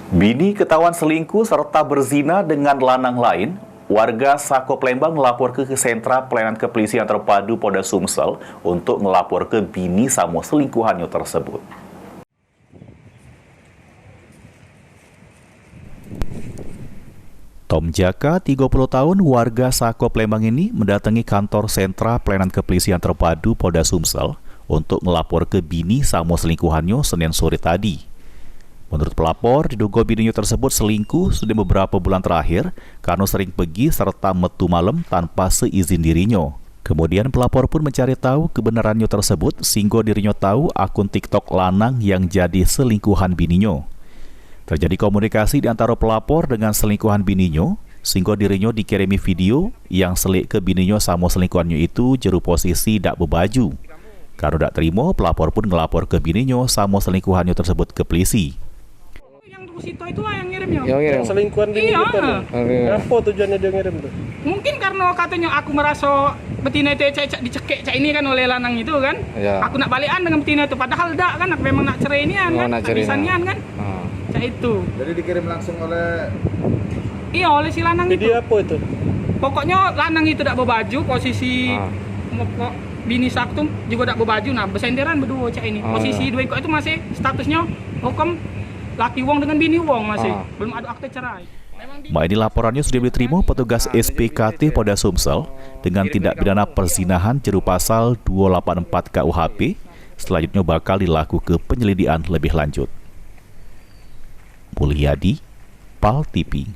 Bini ketahuan selingkuh serta berzina dengan lanang lain, warga Sako Plembang melapor ke Sentra Pelayanan Kepolisian Terpadu Polda Sumsel untuk melapor ke bini samo selingkuhannya tersebut. Tom Jaka, 30 tahun, warga Sako Plembang ini mendatangi kantor Sentra Pelayanan Kepolisian Terpadu Polda Sumsel untuk melapor ke bini samo selingkuhannya Senin sore tadi. Menurut pelapor, diduga bininya tersebut selingkuh sudah beberapa bulan terakhir karena sering pergi serta metu malam tanpa seizin dirinya. Kemudian pelapor pun mencari tahu kebenarannya tersebut sehingga dirinya tahu akun TikTok lanang yang jadi selingkuhan bininya. Terjadi komunikasi di antara pelapor dengan selingkuhan bininya, sehingga dirinya dikirimi video yang selik ke bininya sama selingkuhannya itu jeru posisi tak berbaju. Karena tak terima, pelapor pun ngelapor ke bininya sama selingkuhannya tersebut ke polisi. Sito itulah yang ngirimnya. Yang selingkuhan bini iya. kita nih. Apa tujuannya dia ngirim tuh? Mungkin karena katanya aku merasa betina itu dicekek ini kan oleh lanang itu kan. Ya. Aku nak balikan dengan betina itu padahal dak kan aku memang nak cerai nian kan. Nak cerai kan. Cak itu. Jadi dikirim langsung oleh Iya, oleh si lanang video itu. apa itu? Pokoknya lanang itu tak berbaju, posisi bini Saktum juga tak berbaju. Nah, bersenderan berdua cak ini. Posisi dua itu masih statusnya hukum laki wong dengan bini wong masih belum ada akte cerai. Ini laporannya sudah diterima petugas SPKT Polda Sumsel dengan tindak pidana perzinahan jeru pasal 284 KUHP. Selanjutnya bakal dilakukan penyelidikan lebih lanjut. Mulyadi, PAL TV.